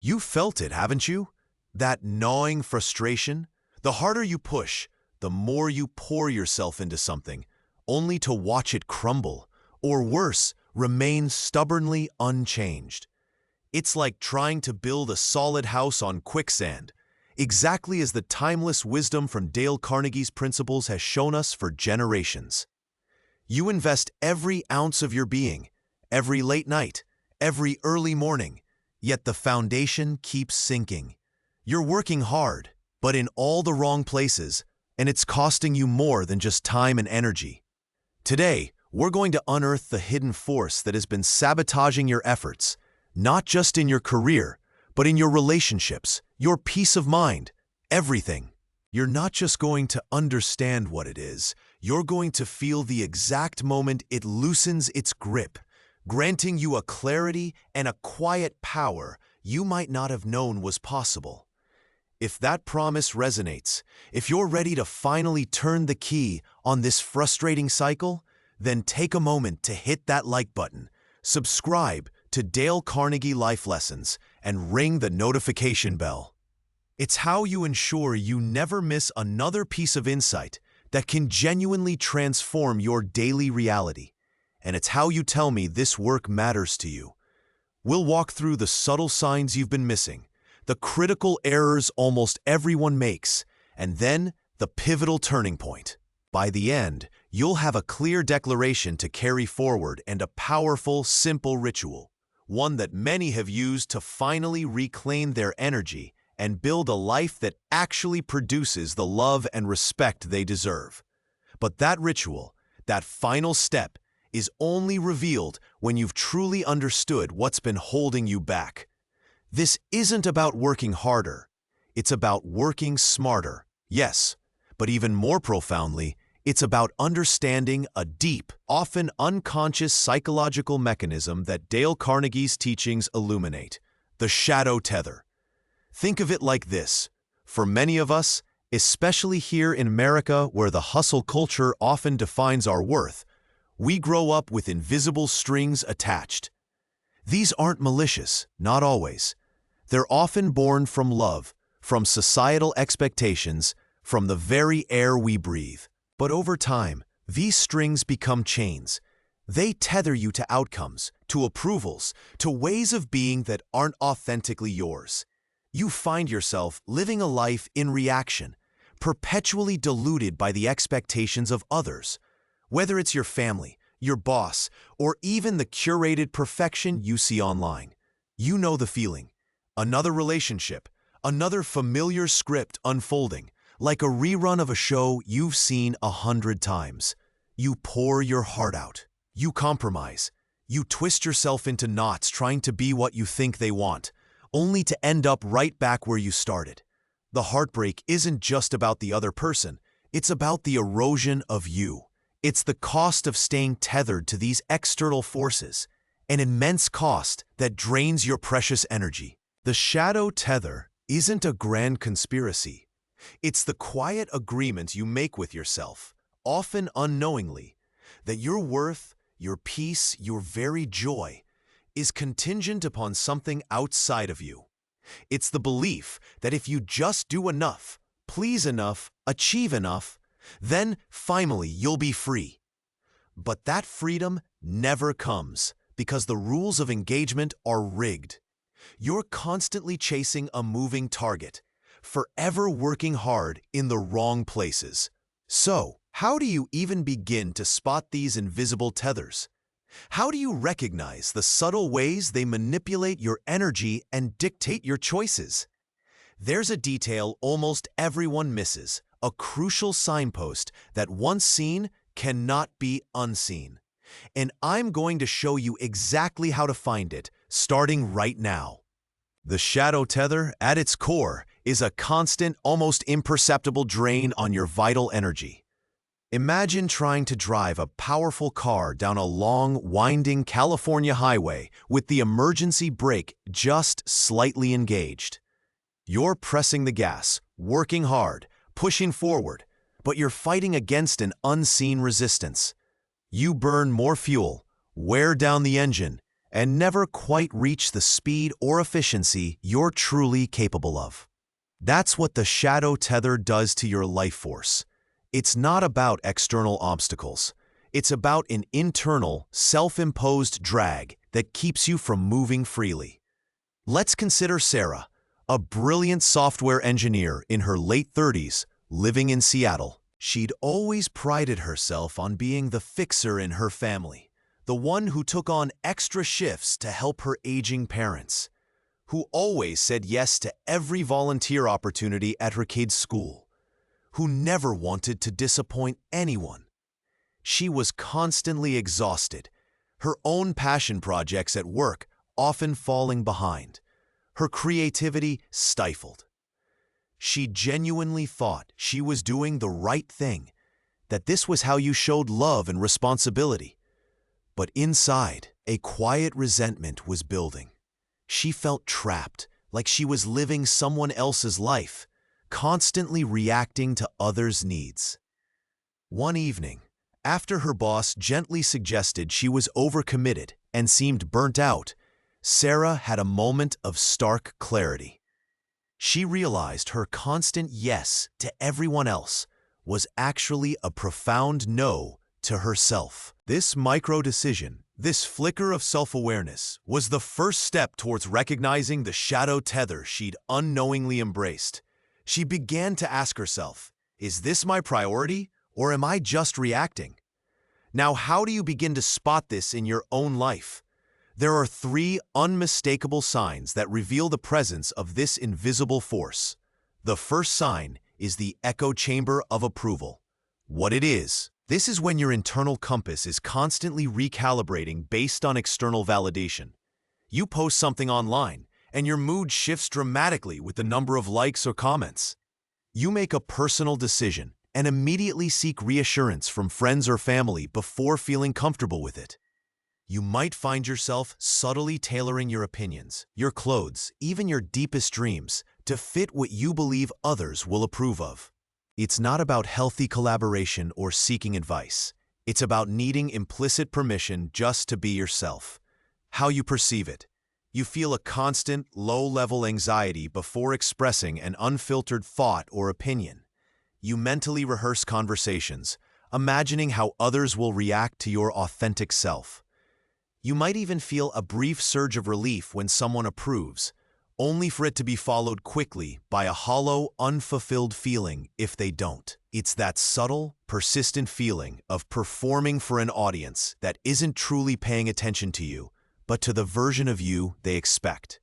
You felt it, haven't you? That gnawing frustration? The harder you push, the more you pour yourself into something, only to watch it crumble, or worse, remain stubbornly unchanged. It's like trying to build a solid house on quicksand, exactly as the timeless wisdom from Dale Carnegie's principles has shown us for generations. You invest every ounce of your being, every late night, every early morning, yet the foundation keeps sinking. You're working hard, but in all the wrong places, and it's costing you more than just time and energy. Today, we're going to unearth the hidden force that has been sabotaging your efforts, not just in your career, but in your relationships, your peace of mind, everything. You're not just going to understand what it is, you're going to feel the exact moment it loosens its grip, granting you a clarity and a quiet power you might not have known was possible. If that promise resonates, if you're ready to finally turn the key on this frustrating cycle, then take a moment to hit that like button, subscribe to Dale Carnegie Life Lessons, and ring the notification bell. It's how you ensure you never miss another piece of insight that can genuinely transform your daily reality. And it's how you tell me this work matters to you. We'll walk through the subtle signs you've been missing, the critical errors almost everyone makes, and then the pivotal turning point. By the end, you'll have a clear declaration to carry forward and a powerful, simple ritual, one that many have used to finally reclaim their energy and build a life that actually produces the love and respect they deserve. But that ritual, that final step, is only revealed when you've truly understood what's been holding you back. This isn't about working harder. It's about working smarter, yes, but even more profoundly, it's about understanding a deep, often unconscious psychological mechanism that Dale Carnegie's teachings illuminate: the shadow tether. Think of it like this. For many of us, especially here in America where the hustle culture often defines our worth, we grow up with invisible strings attached. These aren't malicious, not always. They're often born from love, from societal expectations, from the very air we breathe. But over time, these strings become chains. They tether you to outcomes, to approvals, to ways of being that aren't authentically yours. You find yourself living a life in reaction, perpetually deluded by the expectations of others. Whether it's your family, your boss, or even the curated perfection you see online. You know the feeling. Another relationship, another familiar script unfolding, like a rerun of a show you've seen 100 times. You pour your heart out. You compromise. You twist yourself into knots trying to be what you think they want, only to end up right back where you started. The heartbreak isn't just about the other person. It's about the erosion of you. It's the cost of staying tethered to these external forces, an immense cost that drains your precious energy. The shadow tether isn't a grand conspiracy. It's the quiet agreement you make with yourself, often unknowingly, that your worth, your peace, your very joy is contingent upon something outside of you. It's the belief that if you just do enough, please enough, achieve enough, then finally you'll be free. But that freedom never comes because the rules of engagement are rigged. You're constantly chasing a moving target, forever working hard in the wrong places. So, how do you even begin to spot these invisible tethers? How do you recognize the subtle ways they manipulate your energy and dictate your choices? There's a detail almost everyone misses, a crucial signpost that once seen cannot be unseen. And I'm going to show you exactly how to find it, starting right now. The shadow tether, at its core, is a constant, almost imperceptible drain on your vital energy. Imagine trying to drive a powerful car down a long, winding California highway with the emergency brake just slightly engaged. You're pressing the gas, working hard, pushing forward, but you're fighting against an unseen resistance. You burn more fuel, wear down the engine, and never quite reach the speed or efficiency you're truly capable of. That's what the shadow tether does to your life force. It's not about external obstacles. It's about an internal, self-imposed drag that keeps you from moving freely. Let's consider Sarah, a brilliant software engineer in her late 30s, living in Seattle. She'd always prided herself on being the fixer in her family, the one who took on extra shifts to help her aging parents, who always said yes to every volunteer opportunity at her kids' school, who never wanted to disappoint anyone. She was constantly exhausted, her own passion projects at work often falling behind, her creativity stifled. She genuinely thought she was doing the right thing, that this was how you showed love and responsibility. But inside, a quiet resentment was building. She felt trapped, like she was living someone else's life, constantly reacting to others' needs. One evening, after her boss gently suggested she was overcommitted and seemed burnt out, Sarah had a moment of stark clarity. She realized her constant yes to everyone else was actually a profound no to herself. This micro-decision, this flicker of self-awareness, was the first step towards recognizing the shadow tether she'd unknowingly embraced. She began to ask herself, is this my priority, or am I just reacting? Now, how do you begin to spot this in your own life? There are 3 unmistakable signs that reveal the presence of this invisible force. The first sign is the echo chamber of approval. What it is, this is when your internal compass is constantly recalibrating based on external validation. You post something online, and your mood shifts dramatically with the number of likes or comments. You make a personal decision and immediately seek reassurance from friends or family before feeling comfortable with it. You might find yourself subtly tailoring your opinions, your clothes, even your deepest dreams, to fit what you believe others will approve of. It's not about healthy collaboration or seeking advice. It's about needing implicit permission just to be yourself. How you perceive it. You feel a constant, low-level anxiety before expressing an unfiltered thought or opinion. You mentally rehearse conversations, imagining how others will react to your authentic self. You might even feel a brief surge of relief when someone approves, only for it to be followed quickly by a hollow, unfulfilled feeling if they don't. It's that subtle, persistent feeling of performing for an audience that isn't truly paying attention to you, but to the version of you they expect.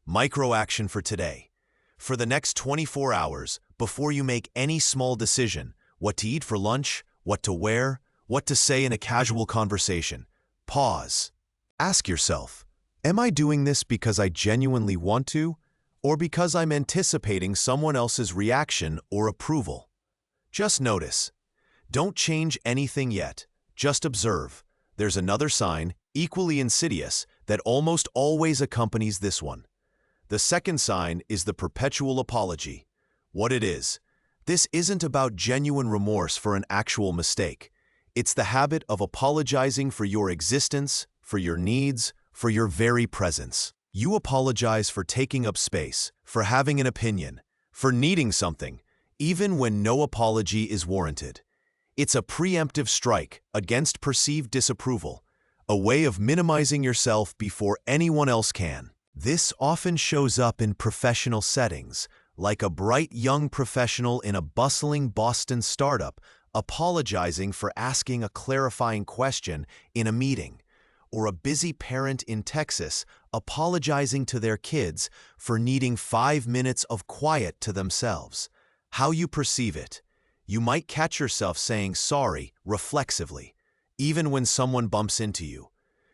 Micro-action for today. For the next 24 hours, before you make any small decision, what to eat for lunch, what to wear, what to say in a casual conversation, pause. Ask yourself, am I doing this because I genuinely want to, or because I'm anticipating someone else's reaction or approval? Just notice. Don't change anything yet. Just observe. There's another sign, equally insidious, that almost always accompanies this one. The second sign is the perpetual apology. What it is. This isn't about genuine remorse for an actual mistake. It's the habit of apologizing for your existence, for your needs, for your very presence. You apologize for taking up space, for having an opinion, for needing something, even when no apology is warranted. It's a preemptive strike against perceived disapproval, a way of minimizing yourself before anyone else can. This often shows up in professional settings, like a bright young professional in a bustling Boston startup apologizing for asking a clarifying question in a meeting, or a busy parent in Texas apologizing to their kids for needing 5 minutes of quiet to themselves. How you perceive it. You might catch yourself saying sorry reflexively, even when someone bumps into you.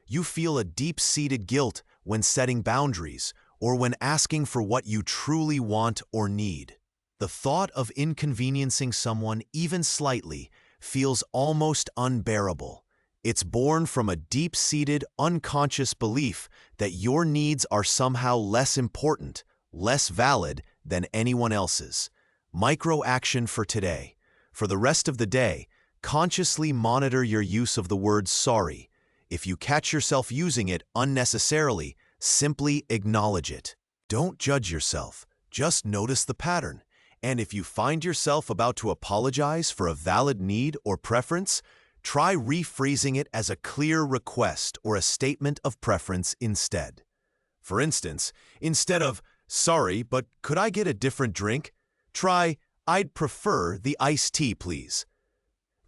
You feel a deep-seated guilt when setting boundaries or when asking for what you truly want or need. The thought of inconveniencing someone even slightly feels almost unbearable. It's born from a deep-seated, unconscious belief that your needs are somehow less important, less valid than anyone else's. Micro-action for today. For the rest of the day, consciously monitor your use of the word sorry. If you catch yourself using it unnecessarily, simply acknowledge it. Don't judge yourself, just notice the pattern. And if you find yourself about to apologize for a valid need or preference, try rephrasing it as a clear request or a statement of preference instead. For instance, instead of, "Sorry, but could I get a different drink?" try, "I'd prefer the iced tea, please."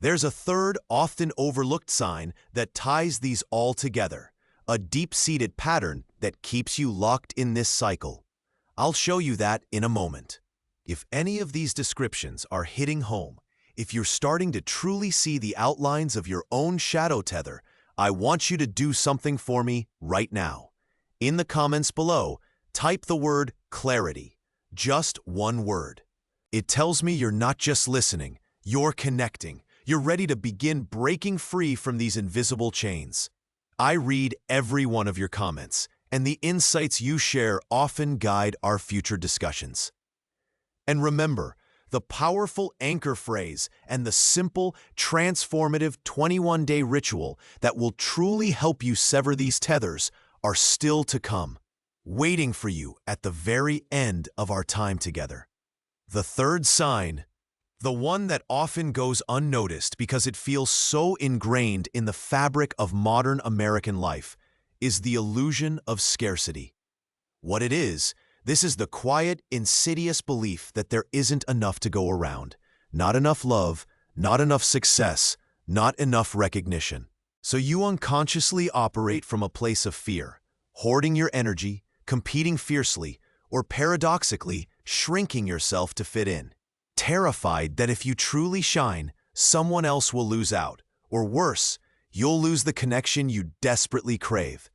There's a third, often overlooked sign that ties these all together, a deep-seated pattern that keeps you locked in this cycle. I'll show you that in a moment. If any of these descriptions are hitting home, if you're starting to truly see the outlines of your own shadow tether, I want you to do something for me right now. In the comments below, type the word clarity, just one word. It tells me you're not just listening, you're connecting. You're ready to begin breaking free from these invisible chains. I read every one of your comments, and the insights you share often guide our future discussions. And remember, the powerful anchor phrase and the simple, transformative 21-day ritual that will truly help you sever these tethers are still to come, waiting for you at the very end of our time together. The third sign, the one that often goes unnoticed because it feels so ingrained in the fabric of modern American life, is the illusion of scarcity. What it is, this is the quiet, insidious belief that there isn't enough to go around, not enough love, not enough success, not enough recognition. So you unconsciously operate from a place of fear, hoarding your energy, competing fiercely, or paradoxically, shrinking yourself to fit in. Terrified that if you truly shine, someone else will lose out, or worse, you'll lose the connection you desperately crave.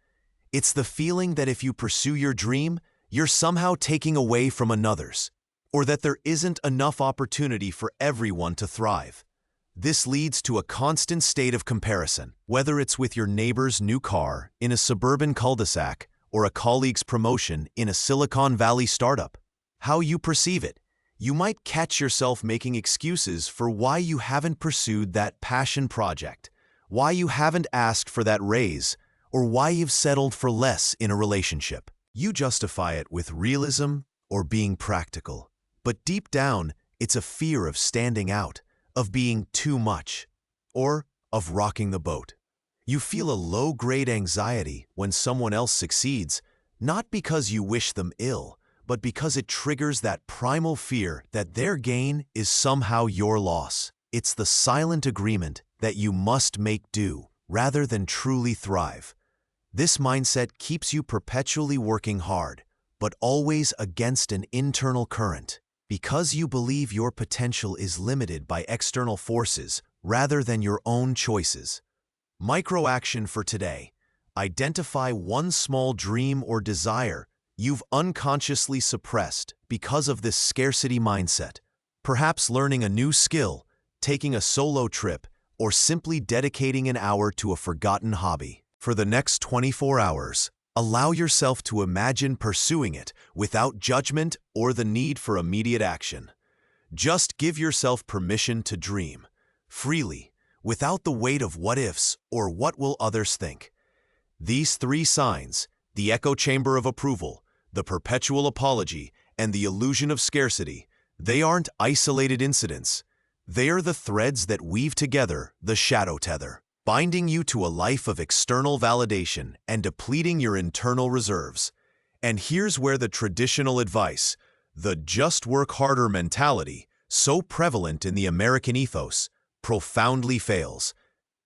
It's the feeling that if you pursue your dream, you're somehow taking away from another's, or that there isn't enough opportunity for everyone to thrive. This leads to a constant state of comparison, whether it's with your neighbor's new car in a suburban cul-de-sac or a colleague's promotion in a Silicon Valley startup. How you perceive it, you might catch yourself making excuses for why you haven't pursued that passion project, why you haven't asked for that raise, or why you've settled for less in a relationship. You justify it with realism or being practical, but deep down, it's a fear of standing out, of being too much, or of rocking the boat. You feel a low-grade anxiety when someone else succeeds, not because you wish them ill, but because it triggers that primal fear that their gain is somehow your loss. It's the silent agreement that you must make do, rather than truly thrive. This mindset keeps you perpetually working hard, but always against an internal current, because you believe your potential is limited by external forces rather than your own choices. Micro-action for today. Identify one small dream or desire you've unconsciously suppressed because of this scarcity mindset. Perhaps learning a new skill, taking a solo trip, or simply dedicating an hour to a forgotten hobby. For the next 24 hours, allow yourself to imagine pursuing it without judgment or the need for immediate action. Just give yourself permission to dream, freely, without the weight of what-ifs or what will others think. These three signs, the echo chamber of approval, the perpetual apology, and the illusion of scarcity, they aren't isolated incidents. They are the threads that weave together the shadow tether, binding you to a life of external validation and depleting your internal reserves. And here's where the traditional advice, the just work harder mentality, so prevalent in the American ethos, profoundly fails.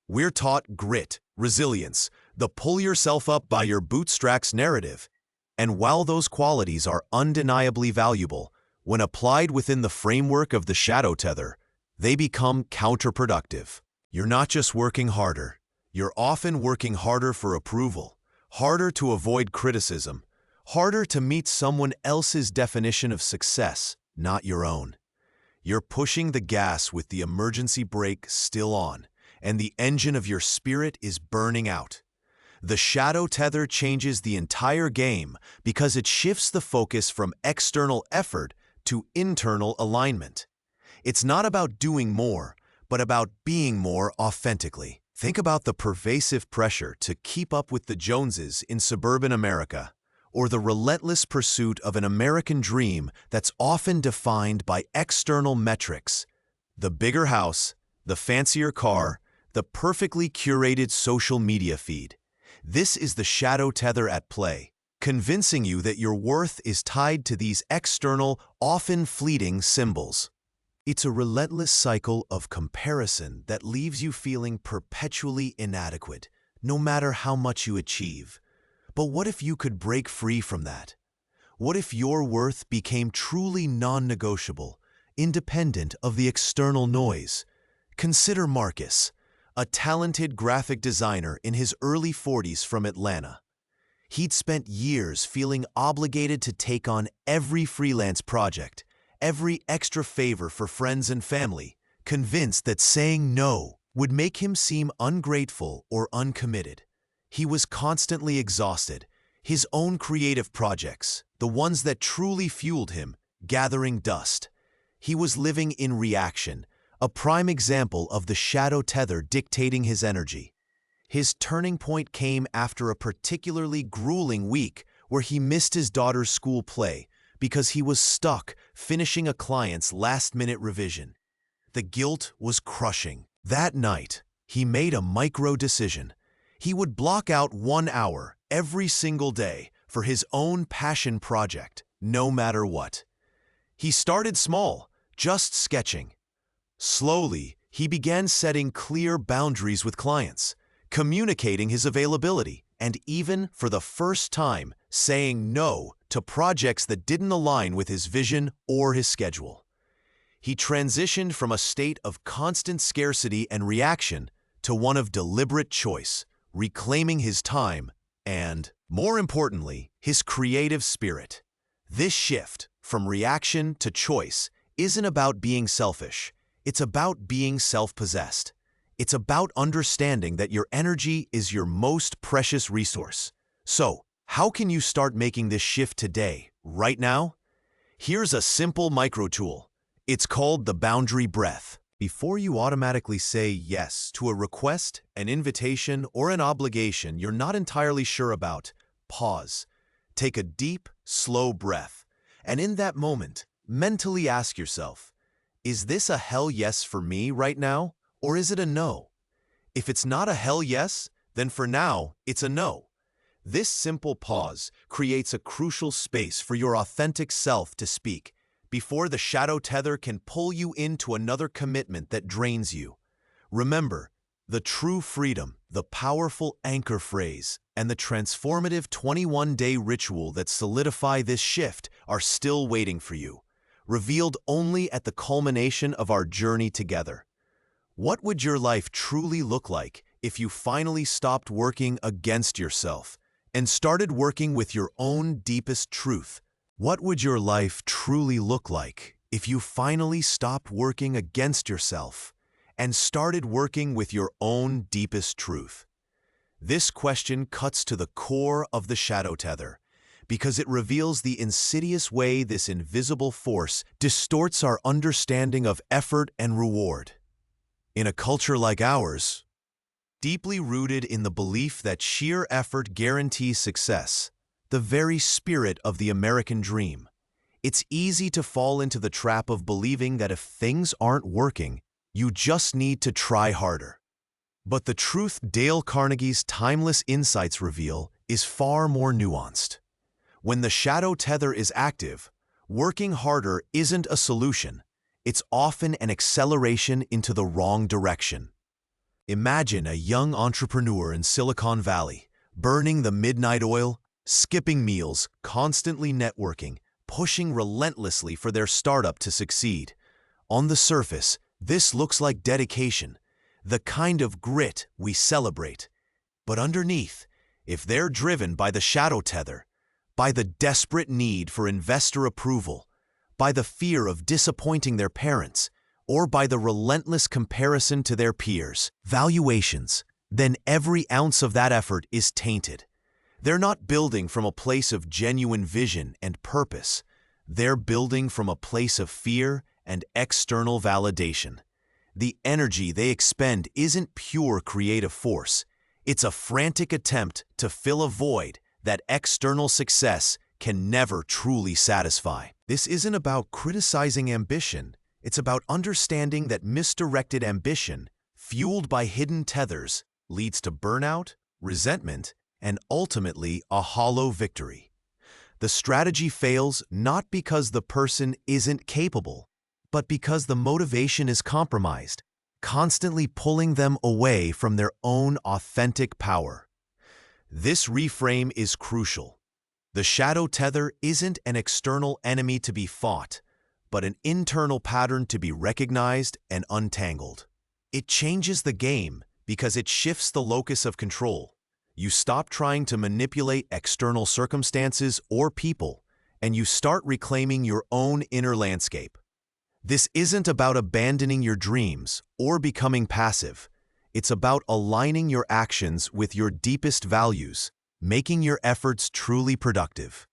We're taught grit, resilience, the pull yourself up by your bootstraps narrative. And while those qualities are undeniably valuable, when applied within the framework of the shadow tether, they become counterproductive. You're not just working harder, you're often working harder for approval, harder to avoid criticism, harder to meet someone else's definition of success, not your own. You're pushing the gas with the emergency brake still on, and the engine of your spirit is burning out. The shadow tether changes the entire game because it shifts the focus from external effort to internal alignment. It's not about doing more, but about being more authentically. Think about the pervasive pressure to keep up with the Joneses in suburban America, or the relentless pursuit of an American dream that's often defined by external metrics. The bigger house, the fancier car, the perfectly curated social media feed. This is the shadow tether at play, convincing you that your worth is tied to these external, often fleeting symbols. It's a relentless cycle of comparison that leaves you feeling perpetually inadequate, no matter how much you achieve. But what if you could break free from that? What if your worth became truly non-negotiable, independent of the external noise? Consider Marcus, a talented graphic designer in his early 40s from Atlanta. He'd spent years feeling obligated to take on every freelance project, every extra favor for friends and family, convinced that saying no would make him seem ungrateful or uncommitted. He was constantly exhausted, his own creative projects, the ones that truly fueled him, gathering dust. He was living in reaction, a prime example of the shadow tether dictating his energy. His turning point came after a particularly grueling week where he missed his daughter's school play because he was stuck finishing a client's last-minute revision. The guilt was crushing. That night, he made a micro-decision. He would block out 1 hour every single day for his own passion project, no matter what. He started small, just sketching. Slowly, he began setting clear boundaries with clients, communicating his availability, and even, for the first time, saying no to projects that didn't align with his vision or his schedule. He transitioned from a state of constant scarcity and reaction to one of deliberate choice, reclaiming his time and, more importantly, his creative spirit. This shift from reaction to choice isn't about being selfish. It's about being self-possessed. It's about understanding that your energy is your most precious resource. So, how can you start making this shift today, right now? Here's a simple micro tool. It's called the boundary breath. Before you automatically say yes to a request, an invitation, or an obligation you're not entirely sure about, pause. Take a deep, slow breath. And in that moment, mentally ask yourself, is this a hell yes for me right now, or is it a no? If it's not a hell yes, then for now, it's a no. This simple pause creates a crucial space for your authentic self to speak, before the shadow tether can pull you into another commitment that drains you. Remember, the true freedom, the powerful anchor phrase, and the transformative 21-day ritual that solidify this shift are still waiting for you, revealed only at the culmination of our journey together. What would your life truly look like if you finally stopped working against yourself and started working with your own deepest truth? What would your life truly look like if you finally stopped working against yourself and started working with your own deepest truth? This question cuts to the core of the shadow tether, because it reveals the insidious way this invisible force distorts our understanding of effort and reward. In a culture like ours, deeply rooted in the belief that sheer effort guarantees success, the very spirit of the American dream, it's easy to fall into the trap of believing that if things aren't working, you just need to try harder. But the truth Dale Carnegie's timeless insights reveal is far more nuanced. When the shadow tether is active, working harder isn't a solution. It's often an acceleration into the wrong direction. Imagine a young entrepreneur in Silicon Valley, burning the midnight oil, skipping meals, constantly networking, pushing relentlessly for their startup to succeed. On the surface, this looks like dedication, the kind of grit we celebrate. But underneath, if they're driven by the shadow tether, by the desperate need for investor approval, by the fear of disappointing their parents, or by the relentless comparison to their peers' valuations, then every ounce of that effort is tainted. They're not building from a place of genuine vision and purpose. They're building from a place of fear and external validation. The energy they expend isn't pure creative force. It's a frantic attempt to fill a void that external success can never truly satisfy. This isn't about criticizing ambition. It's about understanding that misdirected ambition, fueled by hidden tethers, leads to burnout, resentment, and ultimately a hollow victory. The strategy fails not because the person isn't capable, but because the motivation is compromised, constantly pulling them away from their own authentic power. This reframe is crucial. The shadow tether isn't an external enemy to be fought, but an internal pattern to be recognized and untangled. It changes the game because it shifts the locus of control. You stop trying to manipulate external circumstances or people, and you start reclaiming your own inner landscape. This isn't about abandoning your dreams or becoming passive. It's about aligning your actions with your deepest values, making your efforts truly productive.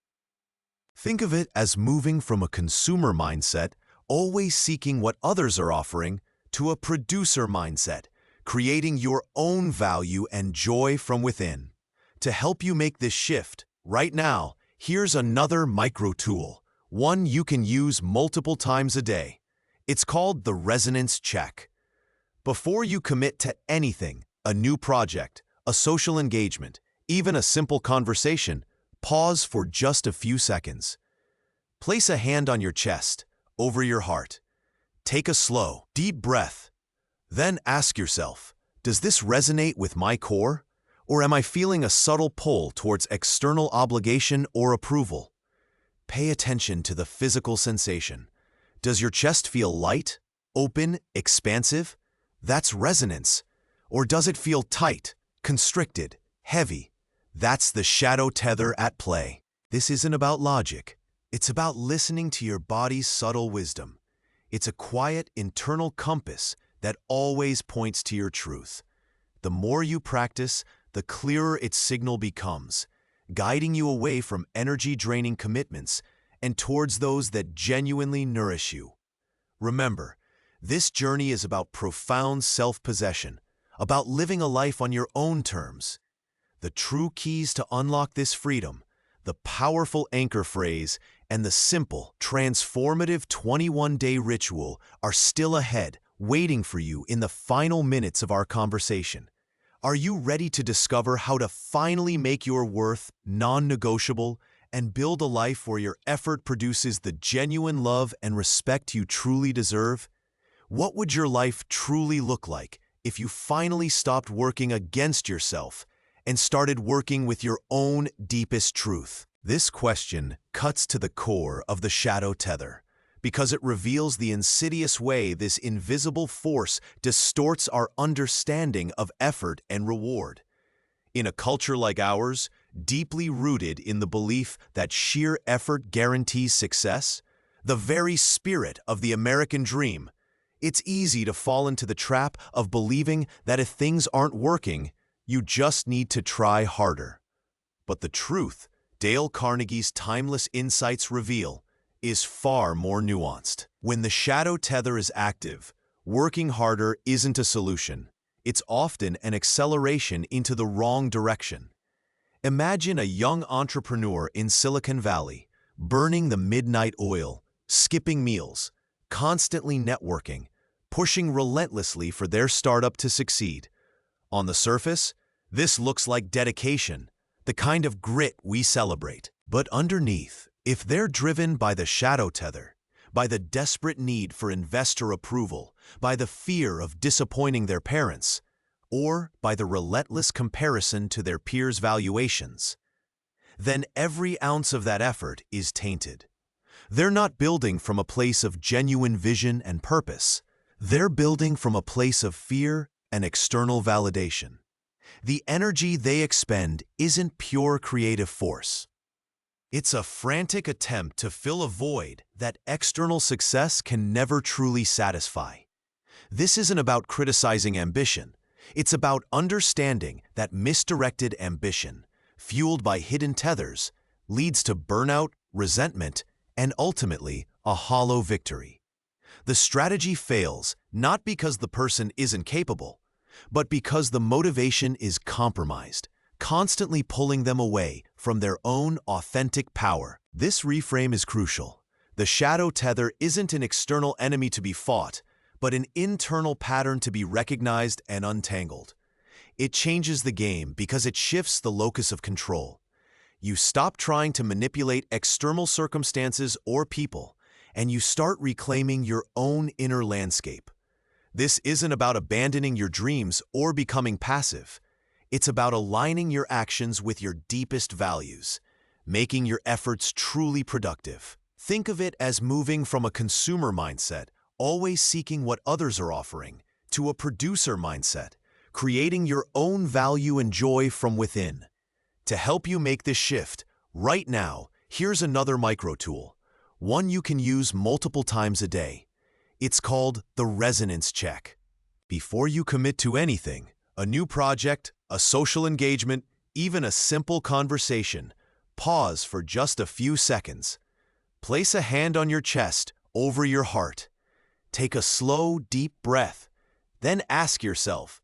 Think of it as moving from a consumer mindset, always seeking what others are offering, to a producer mindset, creating your own value and joy from within. To help you make this shift, right now, here's another micro tool, one you can use multiple times a day. It's called the resonance check. Before you commit to anything, a new project, a social engagement, even a simple conversation, pause for just a few seconds. Place a hand on your chest, over your heart. Take a slow, deep breath. Then ask yourself, does this resonate with my core? Or am I feeling a subtle pull towards external obligation or approval? Pay attention to the physical sensation. Does your chest feel light, open, expansive? That's resonance. Or does it feel tight, constricted, heavy? That's the shadow tether at play. This isn't about logic. It's about listening to your body's subtle wisdom. It's a quiet internal compass that always points to your truth. The more you practice, the clearer its signal becomes, guiding you away from energy-draining commitments and towards those that genuinely nourish you. Remember, this journey is about profound self-possession, about living a life on your own terms. The true keys to unlock this freedom, the powerful anchor phrase, and the simple, transformative 21-day ritual are still ahead, waiting for you in the final minutes of our conversation. Are you ready to discover how to finally make your worth non-negotiable and build a life where your effort produces the genuine love and respect you truly deserve? What would your life truly look like if you finally stopped working against yourself and started working with your own deepest truth? This question cuts to the core of the shadow tether because it reveals the insidious way this invisible force distorts our understanding of effort and reward. In a culture like ours, deeply rooted in the belief that sheer effort guarantees success, the very spirit of the American dream, it's easy to fall into the trap of believing that if things aren't working, you just need to try harder. But the truth, Dale Carnegie's timeless insights reveal, is far more nuanced. When the shadow tether is active, working harder isn't a solution. It's often an acceleration into the wrong direction. Imagine a young entrepreneur in Silicon Valley, burning the midnight oil, skipping meals, constantly networking, pushing relentlessly for their startup to succeed. On the surface, this looks like dedication, the kind of grit we celebrate. But underneath, if they're driven by the shadow tether, by the desperate need for investor approval, by the fear of disappointing their parents, or by the relentless comparison to their peers' valuations, then every ounce of that effort is tainted. They're not building from a place of genuine vision and purpose. They're building from a place of fear and external validation. The energy they expend isn't pure creative force. It's a frantic attempt to fill a void that external success can never truly satisfy. This isn't about criticizing ambition. It's about understanding that misdirected ambition, fueled by hidden tethers, leads to burnout, resentment, and ultimately a hollow victory. The strategy fails not because the person isn't capable, but because the motivation is compromised, constantly pulling them away from their own authentic power. This reframe is crucial. The shadow tether isn't an external enemy to be fought, but an internal pattern to be recognized and untangled. It changes the game because it shifts the locus of control. You stop trying to manipulate external circumstances or people, and you start reclaiming your own inner landscape. This isn't about abandoning your dreams or becoming passive. It's about aligning your actions with your deepest values, making your efforts truly productive. Think of it as moving from a consumer mindset, always seeking what others are offering, to a producer mindset, creating your own value and joy from within. To help you make this shift, right now, here's another micro tool, one you can use multiple times a day. It's called the resonance check. Before you commit to anything, a new project, a social engagement, even a simple conversation, pause for just a few seconds. Place a hand on your chest, over your heart. Take a slow, deep breath. Then ask yourself,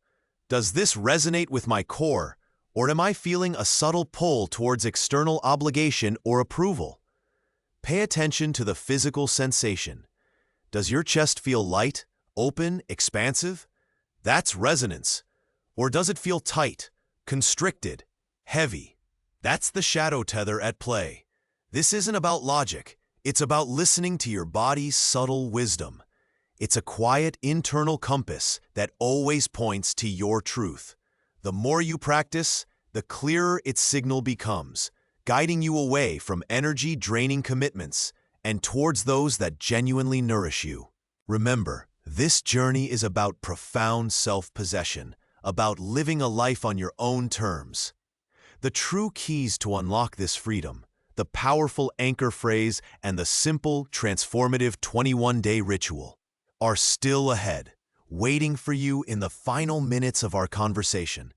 does this resonate with my core, or am I feeling a subtle pull towards external obligation or approval? Pay attention to the physical sensation. Does your chest feel light, open, expansive? That's resonance. Or does it feel tight, constricted, heavy? That's the shadow tether at play. This isn't about logic. It's about listening to your body's subtle wisdom. It's a quiet internal compass that always points to your truth. The more you practice, the clearer its signal becomes, guiding you away from energy-draining commitments and towards those that genuinely nourish you. Remember, this journey is about profound self-possession, about living a life on your own terms. The true keys to unlock this freedom, the powerful anchor phrase and the simple, transformative 21-day ritual, are still ahead, waiting for you in the final minutes of our conversation.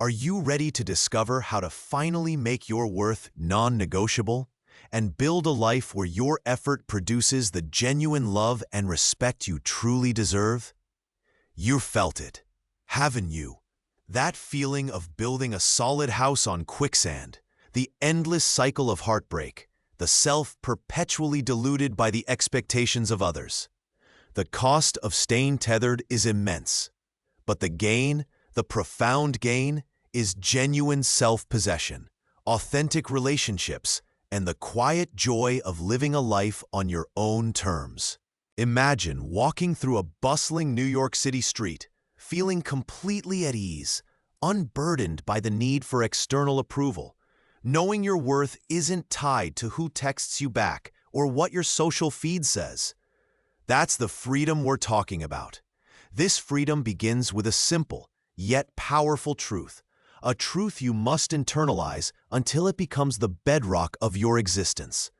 Are you ready to discover how to finally make your worth non-negotiable and build a life where your effort produces the genuine love and respect you truly deserve? You've felt it, haven't you? That feeling of building a solid house on quicksand, the endless cycle of heartbreak, the self perpetually deluded by the expectations of others. The cost of staying tethered is immense, but the gain, the profound gain, is genuine self-possession, authentic relationships, and the quiet joy of living a life on your own terms. Imagine walking through a bustling New York City street, feeling completely at ease, unburdened by the need for external approval, knowing your worth isn't tied to who texts you back or what your social feed says. That's the freedom we're talking about. This freedom begins with a simple, yet powerful truth, a truth you must internalize until it becomes the bedrock of your existence.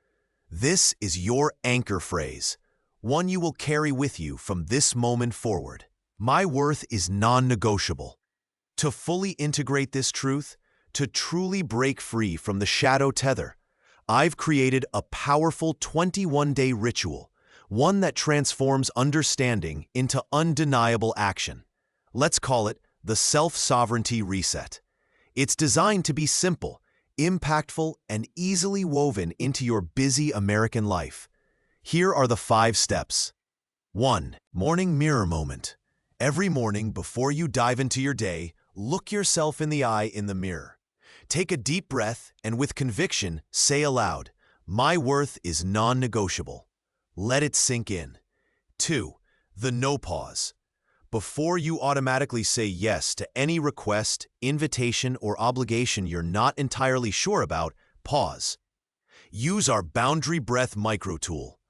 This is your anchor phrase, one you will carry with you from this moment forward. My worth is non-negotiable. To fully integrate this truth, to truly break free from the shadow tether, I've created a powerful 21-day ritual, one that transforms understanding into undeniable action. Let's call it the Self-Sovereignty Reset. It's designed to be simple, impactful, and easily woven into your busy American life. Here are the 5 steps. 1. Morning mirror moment. Every morning before you dive into your day, look yourself in the eye in the mirror. Take a deep breath and with conviction say aloud, "My worth is non-negotiable." Let it sink in. 2. The no pause. Before you automatically say yes to any request, invitation, or obligation you're not entirely sure about, pause. Use our boundary breath micro tool.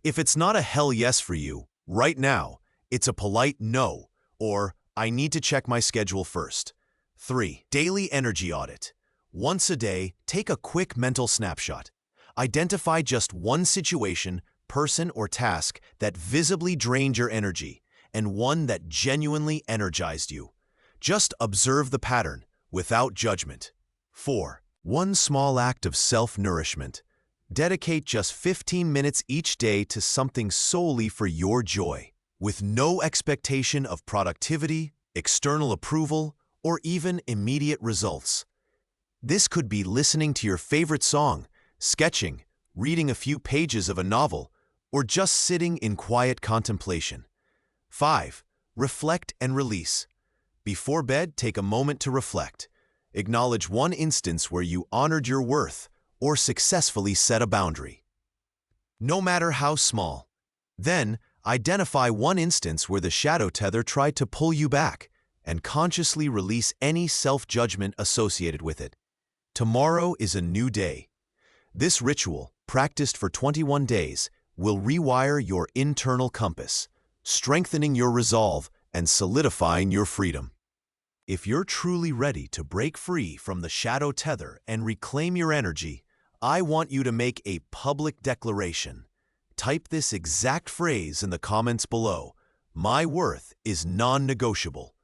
If it's not a hell yes for you, right now, it's a polite no, or I need to check my schedule first. 3. Daily energy audit. Once a day, take a quick mental snapshot. Identify just one situation, person, or task that visibly drained your energy, and one that genuinely energized you. Just observe the pattern, without judgment. 4. One small act of self-nourishment. Dedicate just 15 minutes each day to something solely for your joy, with no expectation of productivity, external approval, or even immediate results. This could be listening to your favorite song, sketching, reading a few pages of a novel, or just sitting in quiet contemplation. 5. Reflect and release. Before bed, take a moment to reflect. Acknowledge one instance where you honored your worth or successfully set a boundary, no matter how small. Then, identify one instance where the shadow tether tried to pull you back and consciously release any self-judgment associated with it. Tomorrow is a new day. This ritual, practiced for 21 days, will rewire your internal compass, strengthening your resolve and solidifying your freedom. If you're truly ready to break free from the shadow tether and reclaim your energy, I want you to make a public declaration. Type this exact phrase in the comments below. My worth is non-negotiable.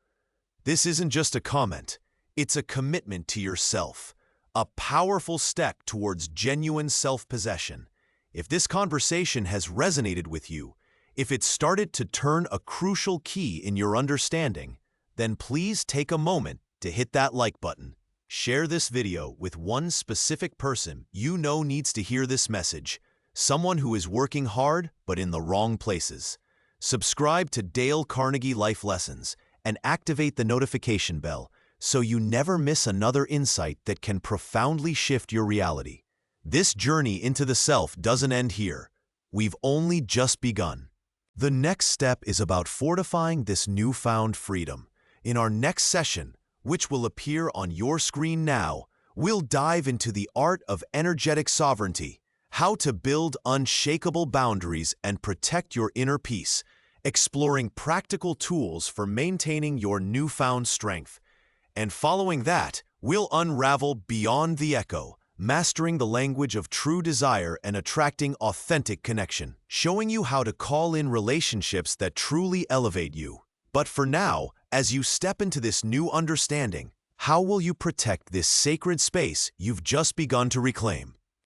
This isn't just a comment, it's a commitment to yourself, a powerful step towards genuine self-possession. If this conversation has resonated with you, if it started to turn a crucial key in your understanding, then please take a moment to hit that like button. Share this video with one specific person you know needs to hear this message, someone who is working hard but in the wrong places. Subscribe to Dale Carnegie Life Lessons and activate the notification bell so you never miss another insight that can profoundly shift your reality. This journey into the self doesn't end here. We've only just begun. The next step is about fortifying this newfound freedom. In our next session, which will appear on your screen now, we'll dive into the art of energetic sovereignty, how to build unshakable boundaries and protect your inner peace, exploring practical tools for maintaining your newfound strength. And following that, we'll unravel beyond the echo, mastering the language of true desire and attracting authentic connection, showing you how to call in relationships that truly elevate you. But for now, as you step into this new understanding, how will you protect this sacred space you've just begun to reclaim?